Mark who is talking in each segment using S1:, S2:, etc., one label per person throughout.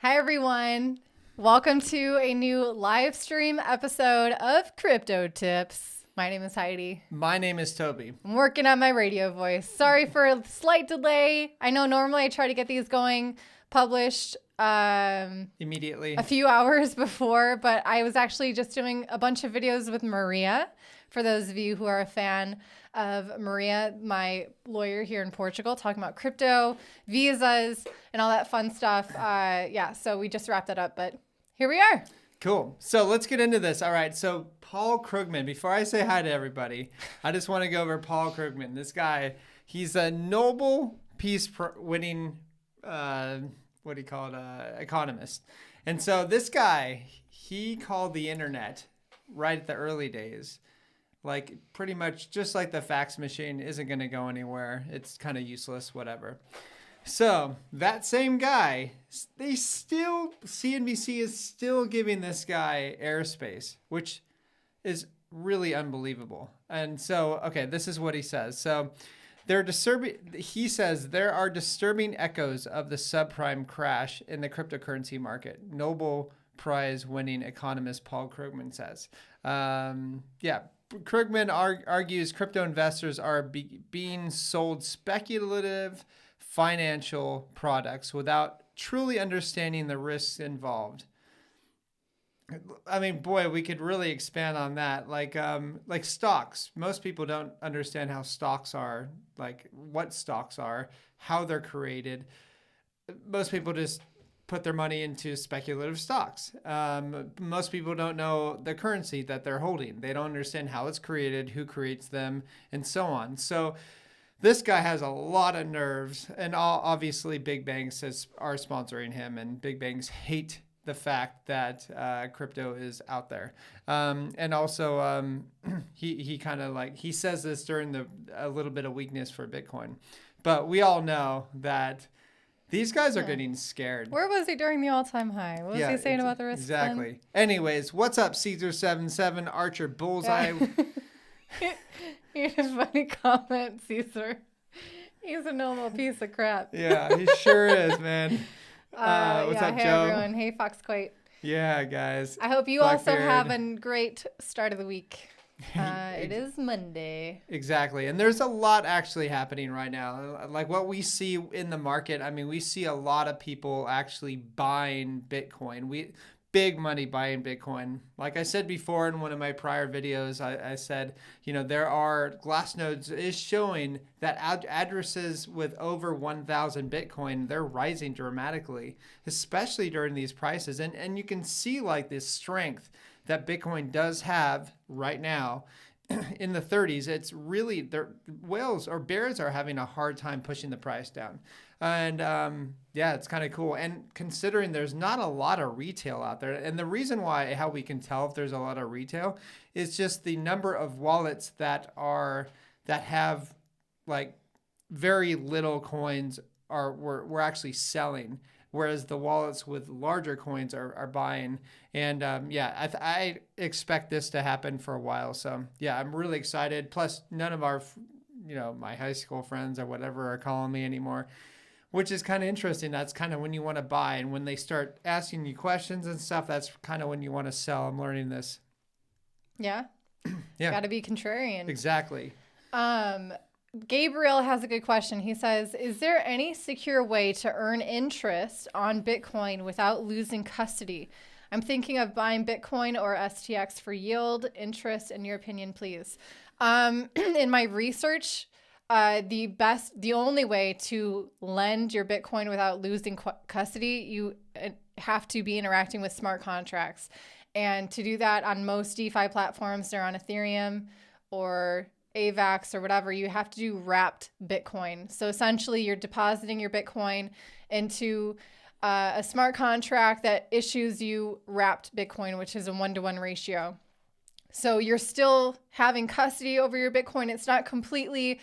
S1: Hi, everyone. Welcome to a new live stream episode of Crypto Tips. My name is Heidi.
S2: My name is Toby.
S1: I'm working on my radio voice. Sorry for a slight delay. I know normally I try to get these published
S2: Immediately
S1: a few hours before, but I was actually just doing a bunch of videos with Maria. For those of you who are a fan of Maria, my lawyer here in Portugal, talking about crypto, visas, and all that fun stuff. So we just wrapped that up, but here we are.
S2: Cool. So let's get into this. All right. So Paul Krugman, before I say hi to everybody, I just want to go over Paul Krugman. This guy, he's a Nobel Peace winning, economist. And so this guy, he called the internet right at the early days, like pretty much just like the fax machine isn't going to go anywhere. It's kind of useless, whatever. So that same guy, CNBC is still giving this guy airspace, which is really unbelievable. And so, okay, this is what he says. So he says there are disturbing echoes of the subprime crash in the cryptocurrency market. Nobel Prize winning economist Paul Krugman says. Krugman argues crypto investors are being sold speculative financial products without truly understanding the risks involved. I mean, boy, we could really expand on that. Like stocks. Most people don't understand how stocks are, like what stocks are, how they're created. Most people just put their money into speculative stocks. Most people don't know the currency that they're holding. They don't understand how it's created, who creates them, and so on. So this guy has a lot of nerves, and obviously big banks are sponsoring him, and big banks hate the fact that crypto is out there. And also he kind of he says this during a little bit of weakness for Bitcoin. But we all know that these guys are getting scared.
S1: Where was he during the all-time high? What was he saying about the risk?
S2: Exactly. Anyways, what's up, Caesar77, Archer Bullseye?
S1: You had a funny comment, Caesar. He's a normal piece of crap.
S2: Yeah, he sure is, man. What's up,
S1: hey,
S2: Joe?
S1: Everyone. Hey, Foxquite.
S2: Yeah, guys.
S1: I hope you also have a great start of the week. It is Monday.
S2: Exactly. And there's a lot actually happening right now. Like what we see in the market, I mean, we see a lot of people actually buying Bitcoin. Big money buying Bitcoin. Like I said before in one of my prior videos, I said, there are Glassnodes is showing that addresses with over 1,000 Bitcoin, they're rising dramatically, especially during these prices. And you can see like this strength that Bitcoin does have right now in the 30s. It's really, whales or bears are having a hard time pushing the price down. And it's kind of cool. And considering there's not a lot of retail out there, and the reason how we can tell if there's a lot of retail is just the number of wallets that have like very little coins we're actually selling, whereas the wallets with larger coins are buying. And I expect this to happen for a while. So yeah, I'm really excited. Plus, none of our, my high school friends or whatever are calling me anymore, which is kind of interesting. That's kind of when you want to buy. And when they start asking you questions and stuff, that's kind of when you want to sell. I'm learning this.
S1: Yeah.
S2: Yeah.
S1: Got to be contrarian.
S2: Exactly.
S1: Gabriel has a good question. He says, is there any secure way to earn interest on Bitcoin without losing custody? I'm thinking of buying Bitcoin or STX for yield. Interest, in your opinion, please. In my research, the only way to lend your Bitcoin without losing custody, you have to be interacting with smart contracts. And to do that on most DeFi platforms, they're on Ethereum or AVAX or whatever, you have to do wrapped Bitcoin. So essentially you're depositing your Bitcoin into a smart contract that issues you wrapped Bitcoin, which is a 1-to-1 ratio. So you're still having custody over your Bitcoin. It's not completely,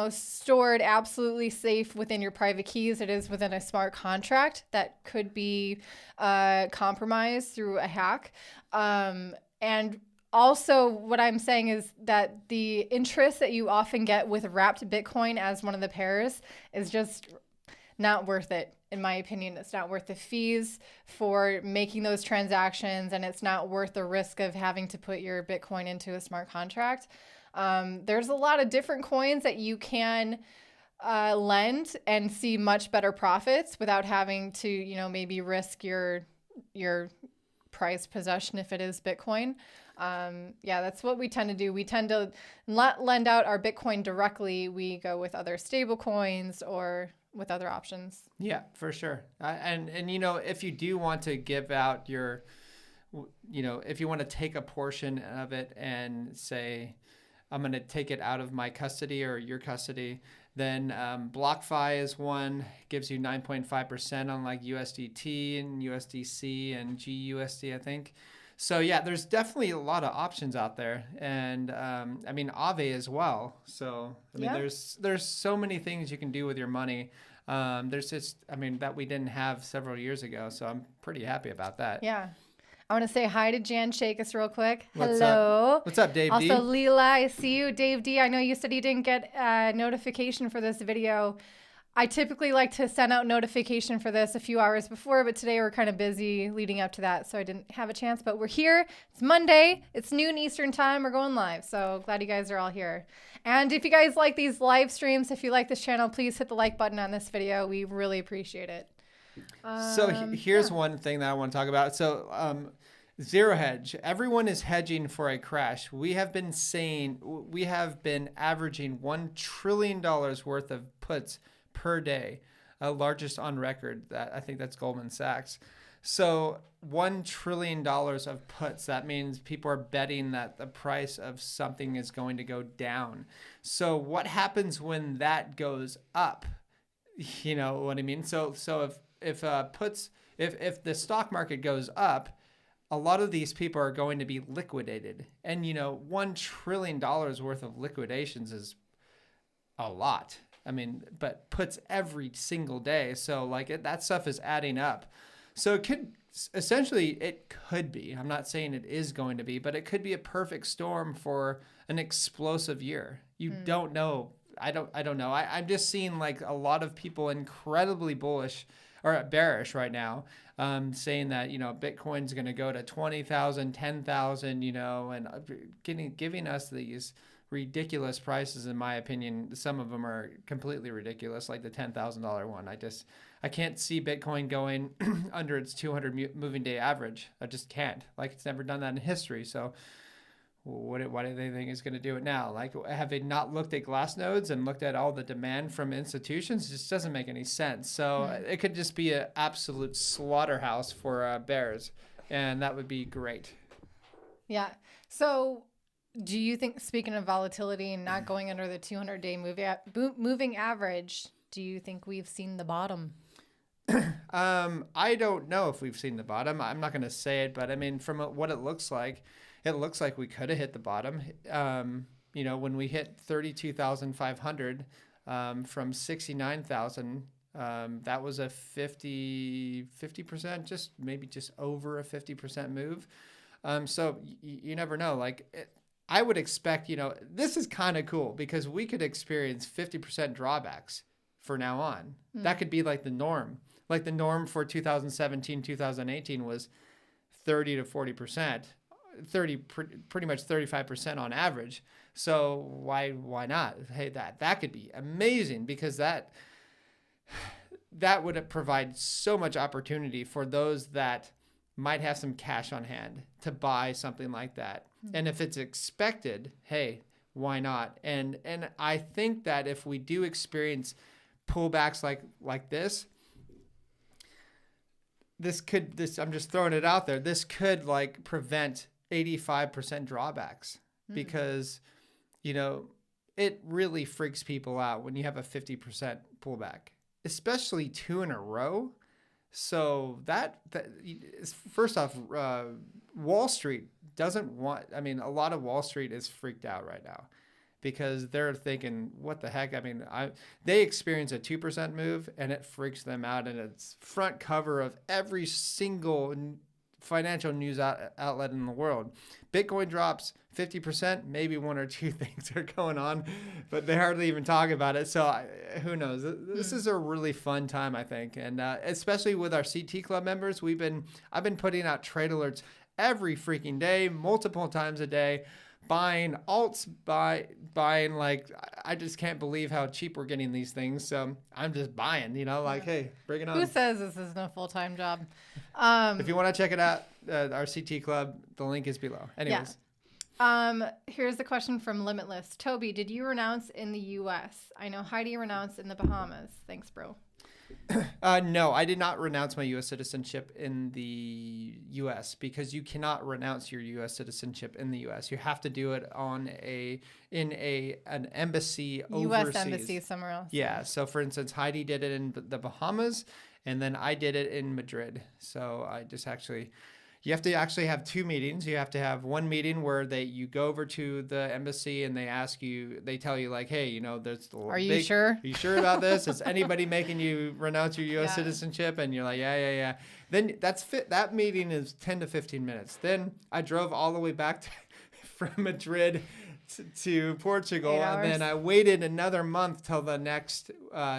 S1: stored absolutely safe within your private keys. It is within a smart contract that could be compromised through a hack. And also, what I'm saying is that the interest that you often get with wrapped Bitcoin as one of the pairs is just not worth it. In my opinion, it's not worth the fees for making those transactions, and it's not worth the risk of having to put your Bitcoin into a smart contract. There's a lot of different coins that you can lend and see much better profits without having to, maybe risk your prized possession if it is Bitcoin. That's what we tend to do. We tend to not lend out our Bitcoin directly. We go with other stable coins or with other options.
S2: Yeah, for sure. And if you do want to give out your, if you want to take a portion of it and say, I'm going to take it out of my custody or your custody, then BlockFi is one, gives you 9.5% on like USDT and USDC and GUSD, I think. So yeah, there's definitely a lot of options out there, and Aave as well. So there's so many things you can do with your money. There's just that we didn't have several years ago, so I'm pretty happy about that.
S1: Yeah. I want to say hi to Jan Shakis real quick.
S2: Hello. What's up, Dave D?
S1: Also, Leela, I see you. Dave D, I know you said you didn't get a notification for this video. I typically like to send out notification for this a few hours before, but today we're kind of busy leading up to that, so I didn't have a chance. But we're here. It's Monday. It's noon Eastern time. We're going live, so glad you guys are all here. And if you guys like these live streams, if you like this channel, please hit the like button on this video. We really appreciate it.
S2: Here's one thing that I want to talk about. So zero hedge. Everyone is hedging for a crash. We have been averaging $1 trillion worth of puts per day, largest on record. I think that's Goldman Sachs. So $1 trillion of puts, that means people are betting that the price of something is going to go down. So what happens when that goes up? You know what I mean? So if the stock market goes up, a lot of these people are going to be liquidated. And $1 trillion worth of liquidations is a lot. But puts every single day. So that stuff is adding up. So it could be, I'm not saying it is going to be, but it could be a perfect storm for an explosive year. You don't know. I don't know. I'm just seeing a lot of people incredibly bullish or bearish right now, saying that, Bitcoin's going to go to 20,000, 10,000, and giving us these ridiculous prices. In my opinion, some of them are completely ridiculous, like the $10,000 one. I can't see Bitcoin going under its 200 moving day average. I just can't. It's never done that in history. So why do they think it's going to do it now? Have they not looked at glass nodes and looked at all the demand from institutions? It just doesn't make any sense. So it could just be an absolute slaughterhouse for bears, and that would be great.
S1: Yeah. So do you think, speaking of volatility and not going under the 200-day moving average, do you think we've seen the bottom?
S2: I don't know if we've seen the bottom. I'm not going to say it, but from what it looks like we could have hit the bottom. When we hit 32,500 from 69,000, that was a 50%, just over a 50% move. So you never know. I would expect, this is kind of cool because we could experience 50% drawbacks for now on. That could be the norm. The norm for 2017, 2018 was 30 to 40%, pretty much 35% on average. So why not? Hey, that could be amazing because that would provide so much opportunity for those that might have some cash on hand to buy something like that. And if it's expected, hey, why not? And I think that if we do experience pullbacks like this, I'm just throwing it out there. This could prevent 85% drawbacks because, it really freaks people out when you have a 50% pullback, especially 2 in a row. So that first off, Wall Street doesn't want, a lot of Wall Street is freaked out right now because they're thinking, what the heck? They experience a 2% move and it freaks them out, and it's front cover of every single financial news outlet in the world. Bitcoin drops 50%, maybe one or two things are going on, but they hardly even talk about it. So who knows? This is a really fun time, I think. And especially with our CT Club members, I've been putting out trade alerts every freaking day, multiple times a day, buying alts, buying like, I just can't believe how cheap we're getting these things. So I'm just buying, like, hey, bring it on.
S1: Who says this isn't a full-time job?
S2: If you want to check it out, our CT Club, the link is below. Anyways.
S1: Yeah. Here's a question from Limitless. Toby, did you renounce in the US? I know Heidi renounced in the Bahamas. Thanks, bro.
S2: No, I did not renounce my U.S. citizenship in the U.S. because you cannot renounce your U.S. citizenship in the U.S. You have to do it in an embassy overseas.
S1: U.S. embassy somewhere else.
S2: Yeah. So, for instance, Heidi did it in the Bahamas, and then I did it in Madrid. So I just you have to actually have two meetings. You have to have one meeting where you go over to the embassy and they tell you like, hey, there's the
S1: Are you sure?
S2: Are you sure about this? Is anybody making you renounce your U.S. citizenship? And you're like, yeah. Then that meeting is 10 to 15 minutes. Then I drove all the way back from Madrid to Portugal, and then I waited another month till the next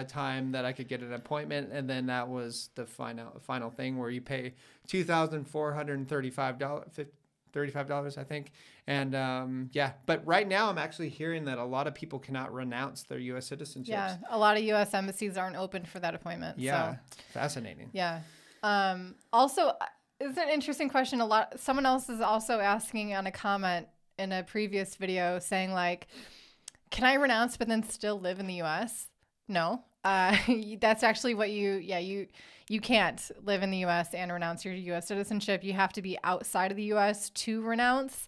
S2: time that I could get an appointment, and then that was the final thing where you pay $2,435, I think. And but right now I'm actually hearing that a lot of people cannot renounce their U.S. citizenships.
S1: Yeah, a lot of U.S. embassies aren't open for that appointment.
S2: Yeah,
S1: so.
S2: fascinating.
S1: Yeah. Also, it's an interesting question. Someone else is also asking on a comment in a previous video saying like, can I renounce but then still live in the US? No. That's actually what you can't live in the US and renounce your US citizenship. You have to be outside of the US to renounce.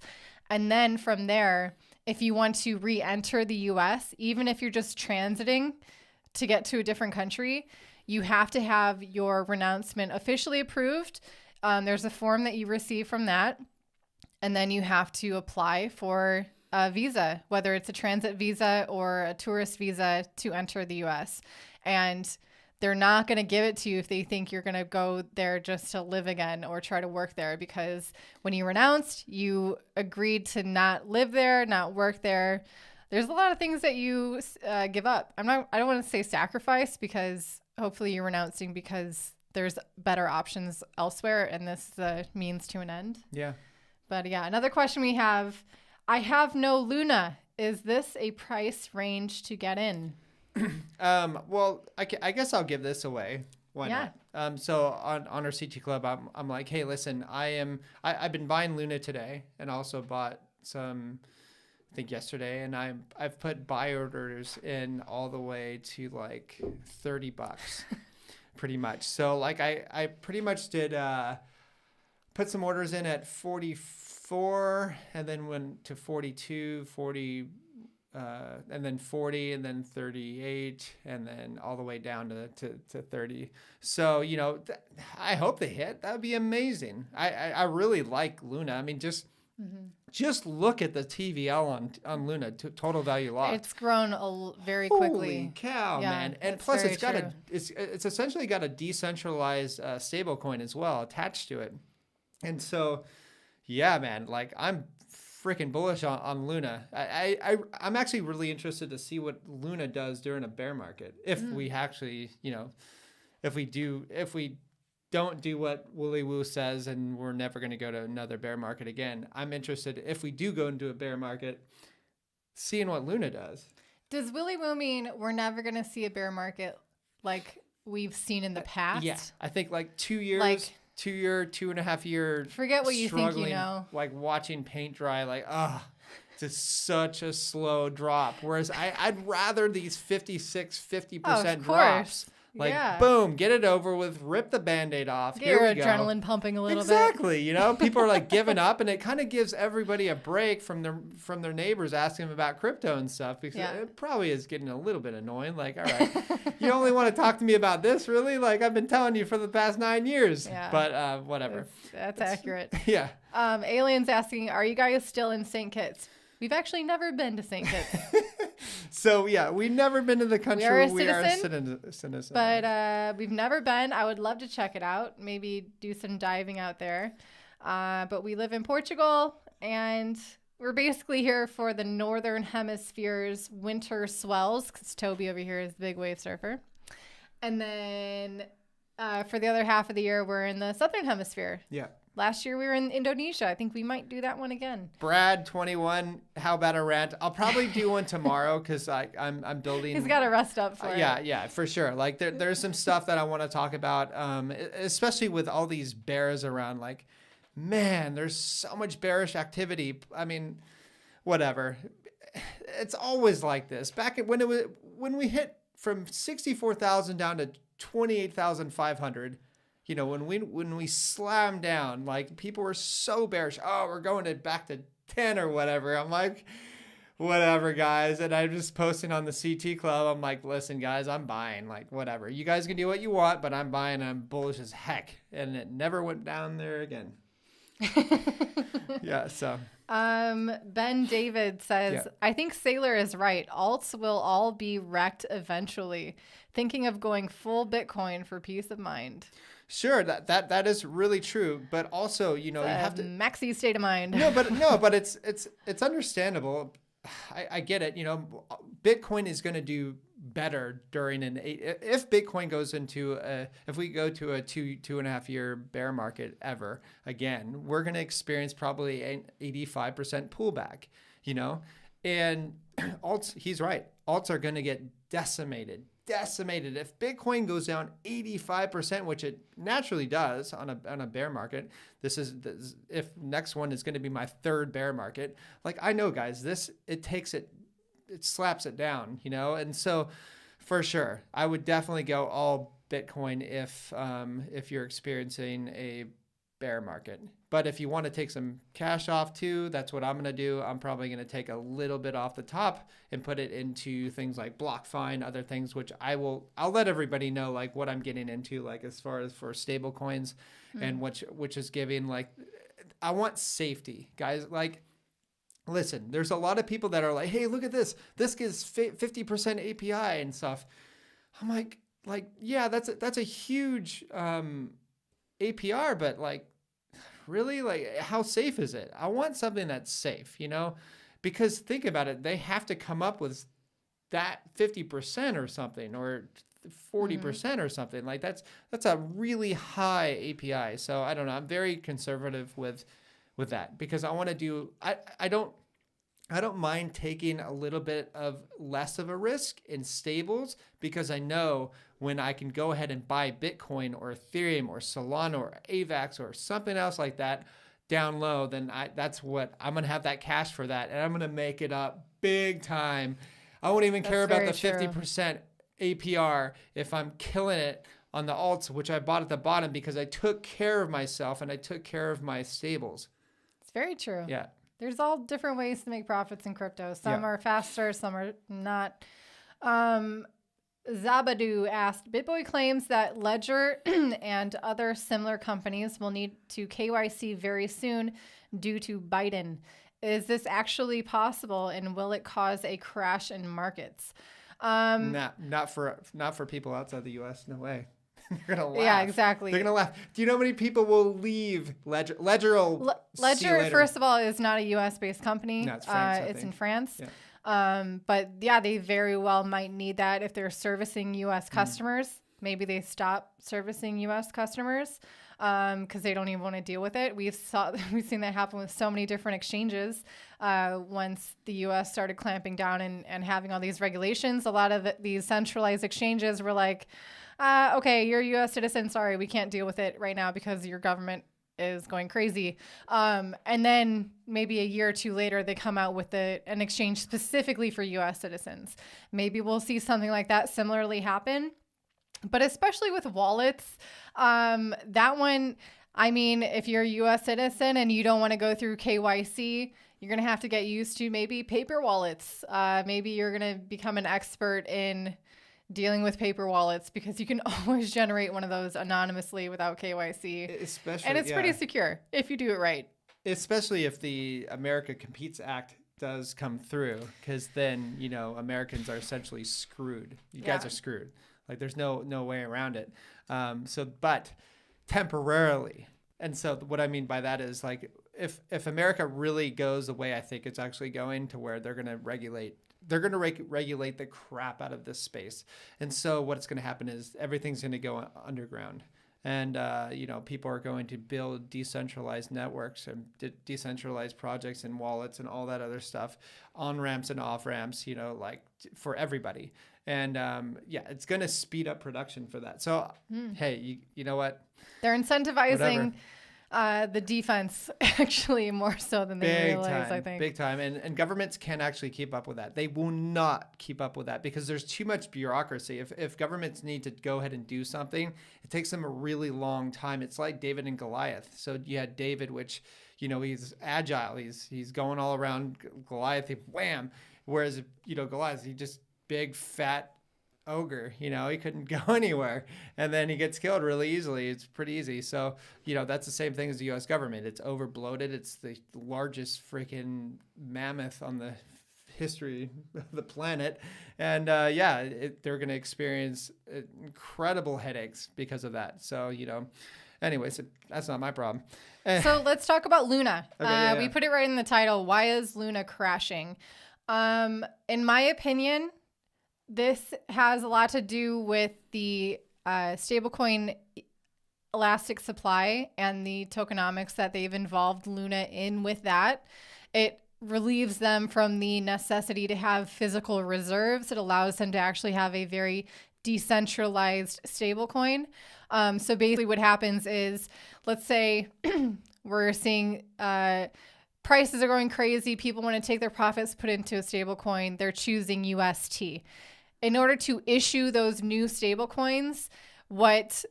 S1: And then from there, if you want to re-enter the US, even if you're just transiting to get to a different country, you have to have your renouncement officially approved. There's a form that you receive from that. And then you have to apply for a visa, whether it's a transit visa or a tourist visa to enter the U.S. And they're not going to give it to you if they think you're going to go there just to live again or try to work there, because when you renounced, you agreed to not live there, not work there. There's a lot of things that you give up. I don't want to say sacrifice, because hopefully you're renouncing because there's better options elsewhere, and this is a means to an end.
S2: Yeah.
S1: But yeah, another question we have, I have no Luna. Is this a price range to get in?
S2: Well, I guess I'll give this away. Why not? So on our CT Club, I'm like, hey, listen, I've been buying Luna today, and also bought some, I think yesterday, and I've put buy orders in all the way to like $30, pretty much. So like I pretty much did. Put some orders in at 44, and then went to 42, 40, and then 40, and then 38, and then all the way down to 30. So, I hope they hit. That would be amazing. I really like Luna. I mean, just look at the TVL on Luna, total value locked.
S1: It's grown very quickly.
S2: Holy cow, man. And plus it's essentially got a decentralized stable coin as well attached to it. And so, yeah, man, like I'm freaking bullish on Luna. I'm actually really interested to see what Luna does during a bear market. If we actually, if we don't do what Willy Woo says and we're never going to go to another bear market again, I'm interested, if we do go into a bear market, seeing what Luna does.
S1: Does Willy Woo mean we're never going to see a bear market like we've seen in the past?
S2: Yeah, I think like 2 years. 2.5 year.
S1: Forget what you think you know.
S2: Like watching paint dry, like, just such a slow drop. Whereas I'd rather these 50% drops. Like, boom, get it over with, rip the Band-Aid off.
S1: Get your adrenaline pumping a little bit.
S2: Exactly. People are like giving up, and it kind of gives everybody a break from their neighbors asking them about crypto and stuff, because it probably is getting a little bit annoying. Like, all right, you only want to talk to me about this, really? Like, I've been telling you for the past 9 years. Yeah. But whatever.
S1: That's accurate.
S2: Yeah.
S1: Alien's asking, are you guys still in St. Kitts? We've actually never been to St. Kitts.
S2: So, yeah, we've never been to the country. We are a citizen.
S1: But we've never been. I would love to check it out. Maybe do some diving out there. But we live in Portugal, and we're basically here for the Northern Hemisphere's winter swells, because Toby over here is the big wave surfer. And then for the other half of the year, we're in the Southern Hemisphere.
S2: Yeah.
S1: Last year we were in Indonesia. I think we might do that one again.
S2: Brad, 21. How about a rant? I'll probably do one tomorrow because I'm building.
S1: He's got to rest up for it.
S2: Yeah, for sure. Like there's some stuff that I want to talk about, especially with all these bears around. Like, man, there's so much bearish activity. I mean, whatever. It's always like this. Back when we hit from 64,000 down to 28,500. You know, when we slammed down, like people were so bearish. Oh, we're going back to 10 or whatever. I'm like, whatever, guys. And I'm just posting on the CT Club. I'm like, listen, guys, I'm buying. Like, whatever. You guys can do what you want, but I'm buying. And I'm bullish as heck. And it never went down there again. Yeah. So.
S1: Ben David says, I think Sailor is right. Alts will all be wrecked eventually. Thinking of going full Bitcoin for peace of mind.
S2: Sure, that is really true, but also, you know, you have to
S1: maxi state of mind.
S2: No, but it's understandable. I get it. You know, Bitcoin is going to do better during if Bitcoin goes into if we go to a 2.5 year bear market ever again, we're going to experience probably an 85% pullback. You know, and alts. He's right. Alts are going to get decimated. If Bitcoin goes down 85%, which it naturally does on a bear market, this is if next one is going to be my third bear market. Like, I know, guys, it slaps it down, you know? And so for sure, I would definitely go all Bitcoin if you're experiencing a bear market. But if you want to take some cash off too, that's what I'm going to do. I'm probably going to take a little bit off the top and put it into things like BlockFi, other things, which I'll let everybody know, like what I'm getting into, like as far as for stable coins and which is giving, like, I want safety, guys. Like, listen, there's a lot of people that are like, hey, look at this. This gives 50% API and stuff. I'm like, yeah, that's a huge APR, but like, really, like, how safe is it? I want something that's safe, you know, because think about it. They have to come up with that 50% or something, or 40% or something. Like that's a really high API. So I don't know. I'm very conservative with that because I want to do, I don't mind taking a little bit of less of a risk in stables because I know when I can go ahead and buy Bitcoin or Ethereum or Solana or AVAX or something else like that down low, then that's what I'm going to have that cash for that. And I'm going to make it up big time. I won't even care about the 50% APR if I'm killing it on the alts, which I bought at the bottom because I took care of myself and I took care of my stables.
S1: It's very true.
S2: Yeah.
S1: There's all different ways to make profits in crypto. Some are faster, some are not. Zabadu asked, BitBoy claims that Ledger and other similar companies will need to KYC very soon due to Biden. Is this actually possible, and will it cause a crash in markets?
S2: Not for people outside the U.S. No way. They're gonna laugh.
S1: Yeah, exactly.
S2: They're gonna laugh. Do you know how many people will leave Ledger? Ledger,
S1: first of all, is not a U.S. based company.
S2: No, it's France.
S1: It's in France.
S2: Yeah.
S1: But yeah, they very well might need that if they're servicing U.S. customers. Maybe they stop servicing U.S. customers because they don't even want to deal with it. We've seen that happen with so many different exchanges. Once the U.S. started clamping down and having all these regulations, a lot of these centralized exchanges were like, okay, you're a U.S. citizen. Sorry, we can't deal with it right now because your government is going crazy. And then maybe a year or two later, they come out with an exchange specifically for U.S. citizens. Maybe we'll see something like that similarly happen. But especially with wallets, that one, I mean, if you're a U.S. citizen and you don't want to go through KYC, you're going to have to get used to maybe paper wallets. Maybe you're going to become an expert in dealing with paper wallets because you can always generate one of those anonymously without KYC. And it's pretty secure if you do it right.
S2: Especially if the America Competes Act does come through, because then, you know, Americans are essentially screwed. You guys are screwed. Like, there's no way around it. But temporarily, And so what I mean by that is like if America really goes the way I think it's actually going to where they're going to regulate the crap out of this space. And so what's going to happen is everything's going to go underground. And, people are going to build decentralized networks and decentralized projects and wallets and all that other stuff, on ramps and off ramps, like for everybody. And it's going to speed up production for that. So, hey, you know what?
S1: They're incentivizing
S2: Whatever.
S1: the defense actually more so than they realize, I think.
S2: Big time. And governments can't actually keep up with that. They will not keep up with that because there's too much bureaucracy. If governments need to go ahead and do something, it takes them a really long time. It's like David and Goliath. So you had David, which, he's agile. He's going all around. Goliath, wham. Whereas, Goliath, he just big, fat ogre, he couldn't go anywhere, and then he gets killed really easily. It's pretty easy. So that's the same thing as the U.S. government. It's over bloated. It's the largest freaking mammoth on the history of the planet, and they're going to experience incredible headaches because of that. So anyways, that's not my problem.
S1: So let's talk about Luna.
S2: Okay,
S1: we put it right in the title. Why is Luna crashing? In my opinion, this has a lot to do with the stablecoin elastic supply and the tokenomics that they've involved Luna in with that. It relieves them from the necessity to have physical reserves. It allows them to actually have a very decentralized stablecoin. So basically what happens is, let's say we're seeing prices are going crazy. People want to take their profits, put into a stablecoin. They're choosing UST. In order to issue those new stablecoins, what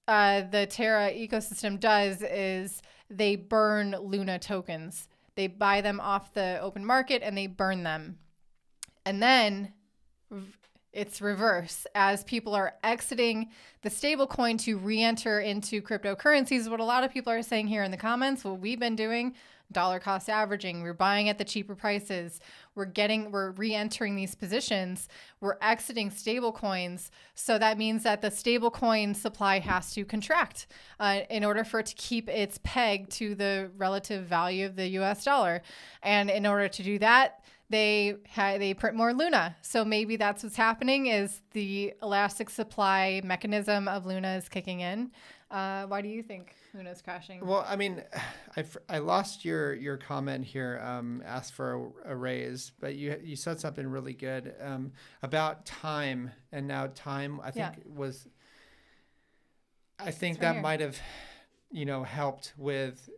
S1: the Terra ecosystem does is they burn Luna tokens. They buy them off the open market and they burn them. And then it's reverse. As people are exiting the stablecoin to re-enter into cryptocurrencies, what a lot of people are saying here in the comments, what we've been doing, dollar cost averaging, we're buying at the cheaper prices, we're re-entering these positions, we're exiting stable coins. So that means that the stable coin supply has to contract in order for it to keep its peg to the relative value of the US dollar. And in order to do that, they print more Luna. So maybe that's what's happening, is the elastic supply mechanism of Luna is kicking in. Why do you think Luna's crashing?
S2: Well, I mean, I lost your comment here, asked for a raise, but you said something really good about time. And now time, I think that might have, helped with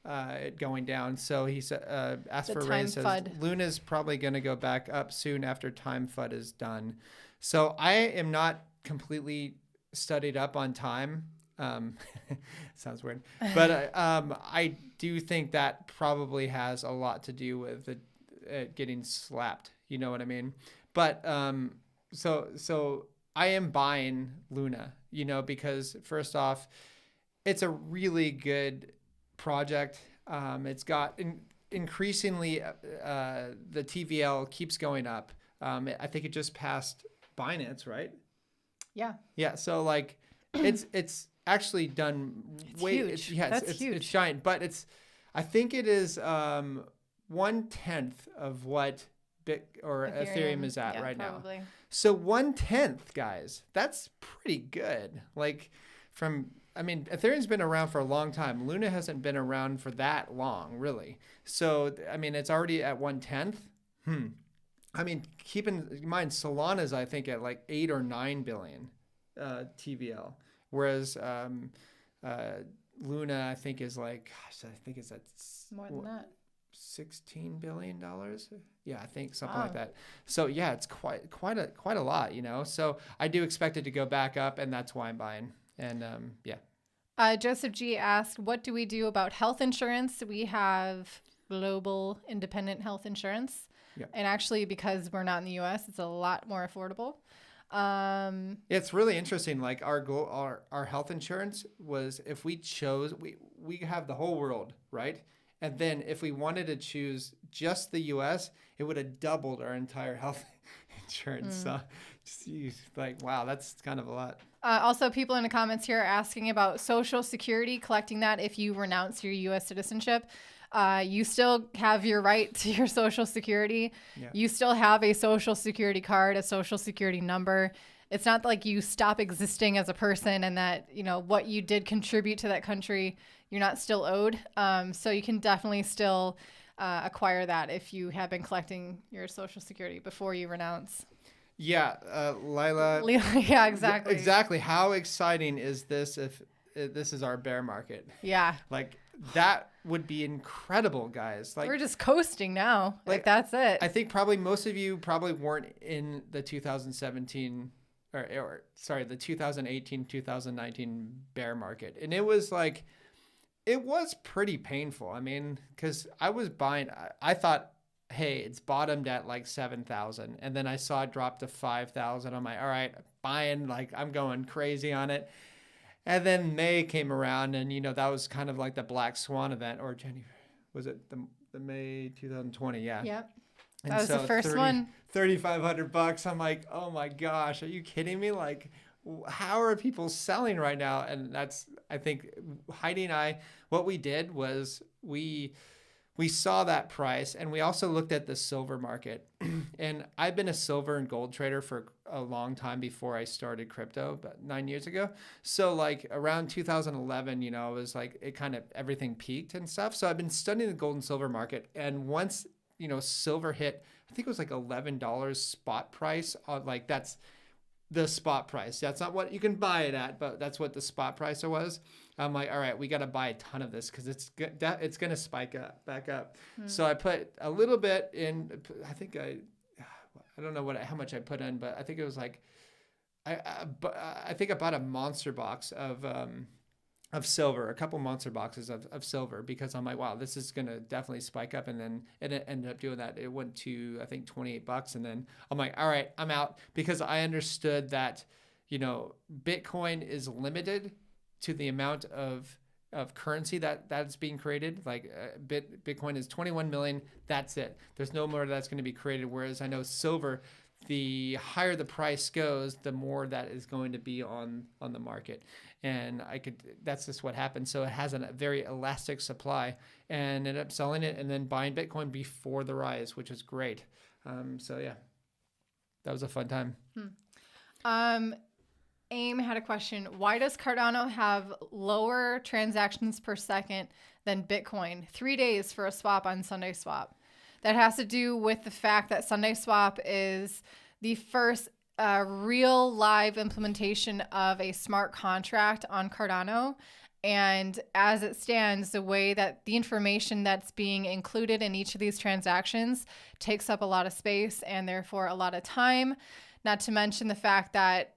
S2: it going down. So he said, asked for a raise. Says Luna's probably going to go back up soon after time FUD is done. So I am not completely studied up on time. Sounds weird, but I do think that probably has a lot to do with it getting slapped. You know what I mean? But so I am buying Luna, because first off, it's a really good project. It's got increasingly the TVL keeps going up. I think it just passed Binance, right?
S1: Yeah.
S2: Yeah. So like, it's actually done way.
S1: Huge. That's huge.
S2: It's giant, but I think it is 1/10 of what Ethereum is at right
S1: probably.
S2: now. So 1/10, guys, that's pretty good. Like Ethereum's been around for a long time. Luna hasn't been around for that long, really. So, it's already at 1/10. Keep in mind, Solana's, I think, at like 8 or 9 billion TVL. Whereas Luna, I think, is like, it's at
S1: more than that.
S2: $16 billion. Yeah, I think something like that. So yeah, it's quite a lot, So I do expect it to go back up, and that's why I'm buying. And
S1: Joseph G asked, what do we do about health insurance? We have global independent health insurance.
S2: Yeah.
S1: And actually, because we're not in the US, it's a lot more affordable.
S2: It's really interesting. Like our health insurance was, if we chose, we have the whole world, right? And then if we wanted to choose just the US, it would have doubled our entire health insurance. Jeez, like, wow, that's kind of a lot.
S1: Also, people in the comments here are asking about Social Security, collecting that if you renounce your U.S. citizenship. You still have your right to your Social Security.
S2: Yeah.
S1: You still have a Social Security card, a Social Security number. It's not like you stop existing as a person and that, what you did contribute to that country, you're not still owed. So you can definitely still acquire that if you have been collecting your Social Security before you renounce.
S2: Yeah, Lila.
S1: Yeah, exactly.
S2: Exactly. How exciting is this if this is our bear market?
S1: Yeah.
S2: Like, that would be incredible, guys. Like,
S1: we're just coasting now. Like that's it.
S2: I think probably most of you probably weren't in the 2017 or sorry, the 2018, 2019 bear market. And it was pretty painful. I mean, because I was buying, I thought, hey, it's bottomed at like 7,000. And then I saw it drop to 5,000. I'm like, all right, buying, like I'm going crazy on it. And then May came around and, that was kind of like the black swan event, or January, was it the May 2020? Yeah.
S1: Yep. That was the first one.
S2: $3,500. I'm like, oh my gosh, are you kidding me? Like, how are people selling right now? And that's, I think, Heidi and I, what we did was we saw that price, and we also looked at the silver market. And I've been a silver and gold trader for a long time before I started crypto, about 9 years ago. So like around 2011, it was like it kind of everything peaked and stuff. So I've been studying the gold and silver market. And once, silver hit, I think it was like $11 spot price. Like that's the spot price. That's not what you can buy it at, but that's what the spot price was. I'm like, all right, we got to buy a ton of this because it's going to spike back up. So I put a little bit in. I think I don't know how much I put in, but I think it was like I think I bought a monster box of silver, a couple monster boxes of silver, because I'm like, wow, this is going to definitely spike up. And then it ended up doing that. It went to, I think, $28. And then I'm like, all right, I'm out, because I understood that, Bitcoin is limited to the amount of currency that's being created. Like Bitcoin is 21 million. That's it. There's no more that's going to be created. Whereas I know silver, the higher the price goes, the more that is going to be on the market. And that's just what happened. So it has a very elastic supply, and ended up selling it and then buying Bitcoin before the rise, which was great. So yeah, that was a fun time.
S1: AIM had a question. Why does Cardano have lower transactions per second than Bitcoin? 3 days for a swap on Sunday Swap. That has to do with the fact that Sunday Swap is the first real live implementation of a smart contract on Cardano. And as it stands, the way that the information that's being included in each of these transactions takes up a lot of space and therefore a lot of time. Not to mention the fact that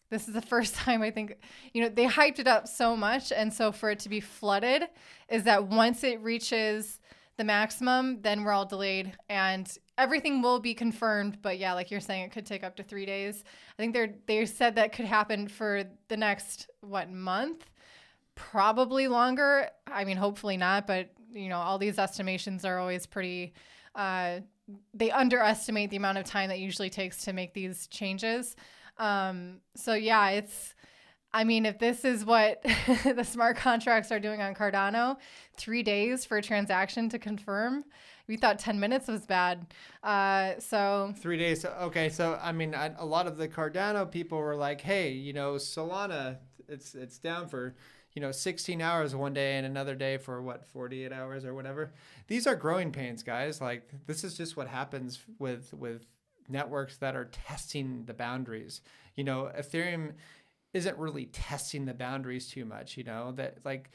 S1: this is the first time, I think, they hyped it up so much. And so for it to be flooded is that once it reaches the maximum, then we're all delayed and everything will be confirmed. But yeah, like you're saying, it could take up to 3 days. I think they said that could happen for the next, month? Probably longer. I mean, hopefully not. But, all these estimations are always pretty, they underestimate the amount of time that it usually takes to make these changes. So yeah, if this is what the smart contracts are doing on Cardano, 3 days for a transaction to confirm. We thought 10 minutes was bad. So
S2: 3 days. Okay. So, a lot of the Cardano people were like, hey, Solana, it's down for, 16 hours one day and another day for 48 hours or whatever. These are growing pains, guys. Like, this is just what happens with networks that are testing the boundaries. Ethereum isn't really testing the boundaries too much, that like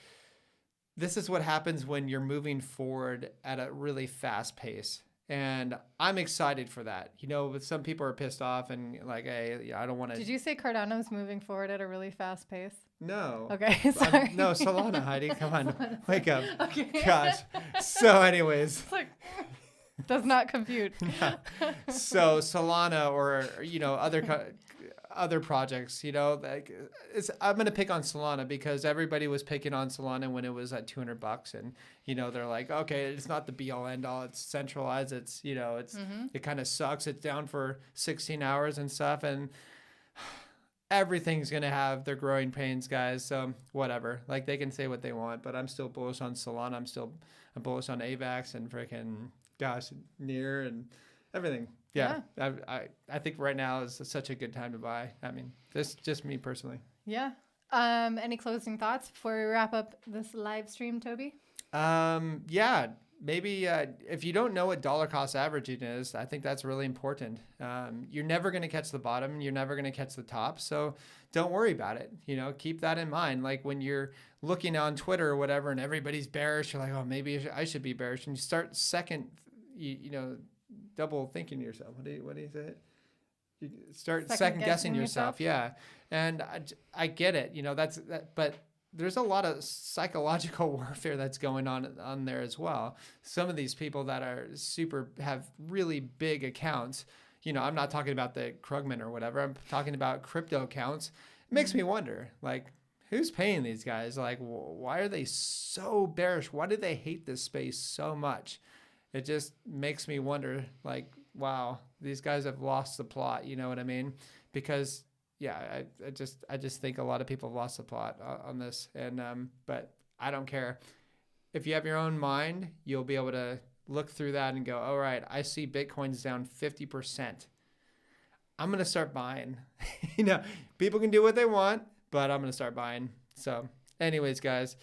S2: this is what happens when you're moving forward at a really fast pace. And I'm excited for that. But some people are pissed off and like, hey, I don't want to.
S1: Did you say Cardano's moving forward at a really fast pace?
S2: No.
S1: Okay, sorry.
S2: No, Solana, Heidi, come on, wake up.
S1: Okay.
S2: Gosh. So anyways.
S1: It's like... Does not compute.
S2: No. So Solana or other projects, like I'm going to pick on Solana because everybody was picking on Solana when it was at $200 and, they're like, okay, it's not the be all end all. It's centralized. It's, it kind of sucks. It's down for 16 hours and stuff. And everything's going to have their growing pains, guys. So whatever, like they can say what they want, but I'm still bullish on Solana. I'm bullish on AVAX and freaking Near and everything. Yeah. I think right now is such a good time to buy. I mean, this just me personally.
S1: Yeah. Any closing thoughts before we wrap up this live stream, Toby?
S2: Yeah, maybe if you don't know what dollar cost averaging is, I think that's really important. You're never going to catch the bottom. You're never going to catch the top. So don't worry about it. Keep that in mind. Like when you're looking on Twitter or whatever and everybody's bearish, you're like, oh, maybe I should be bearish. And you start double thinking to yourself. What do you say? You start second guessing yourself. Yeah. And I get it. That's that, but there's a lot of psychological warfare that's going on there as well. Some of these people that are have really big accounts, I'm not talking about the Krugman or whatever. I'm talking about crypto accounts. It makes me wonder, like, who's paying these guys? Like, why are they so bearish? Why do they hate this space so much? It just makes me wonder, like, wow, these guys have lost the plot. You know what I mean? Because yeah, I just think a lot of people have lost the plot on this, and but I don't care. If you have your own mind, you'll be able to look through that and go, all right, I see Bitcoin's down 50%. I'm gonna start buying. People can do what they want, but I'm gonna start buying. So, anyways, guys,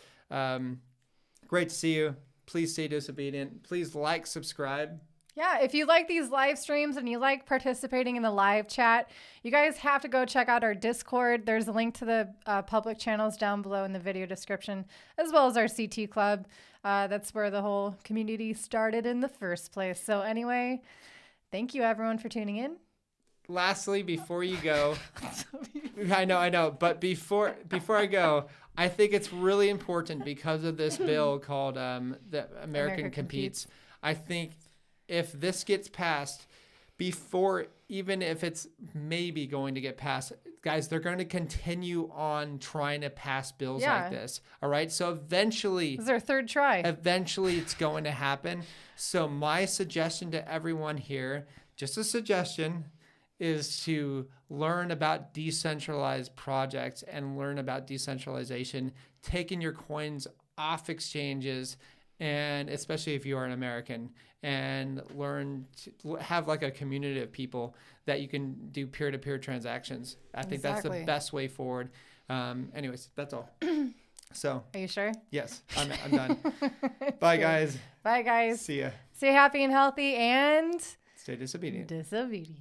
S2: great to see you. Please stay disobedient. Please like, subscribe.
S1: Yeah, if you like these live streams and you like participating in the live chat, you guys have to go check out our Discord. There's a link to the public channels down below in the video description, as well as our CT Club. That's where the whole community started in the first place. So anyway, thank you everyone for tuning in.
S2: Lastly, before you go, I know, but before I go, I think it's really important because of this bill called the American Competes. I think if this gets passed, before, even if it's maybe going to get passed, guys, they're going to continue on trying to pass bills like this. All right. So eventually,
S1: this is our third try.
S2: Eventually it's going to happen. So my suggestion to everyone here, just a suggestion, is to learn about decentralized projects and learn about decentralization, taking your coins off exchanges, and especially if you are an American, and learn to have like a community of people that you can do peer-to-peer transactions. I think that's the best way forward. Anyways, that's all. So,
S1: are you sure?
S2: Yes, I'm done. Bye, guys.
S1: Bye, guys.
S2: See ya.
S1: Stay happy and healthy and
S2: stay disobedient.
S1: Disobedient.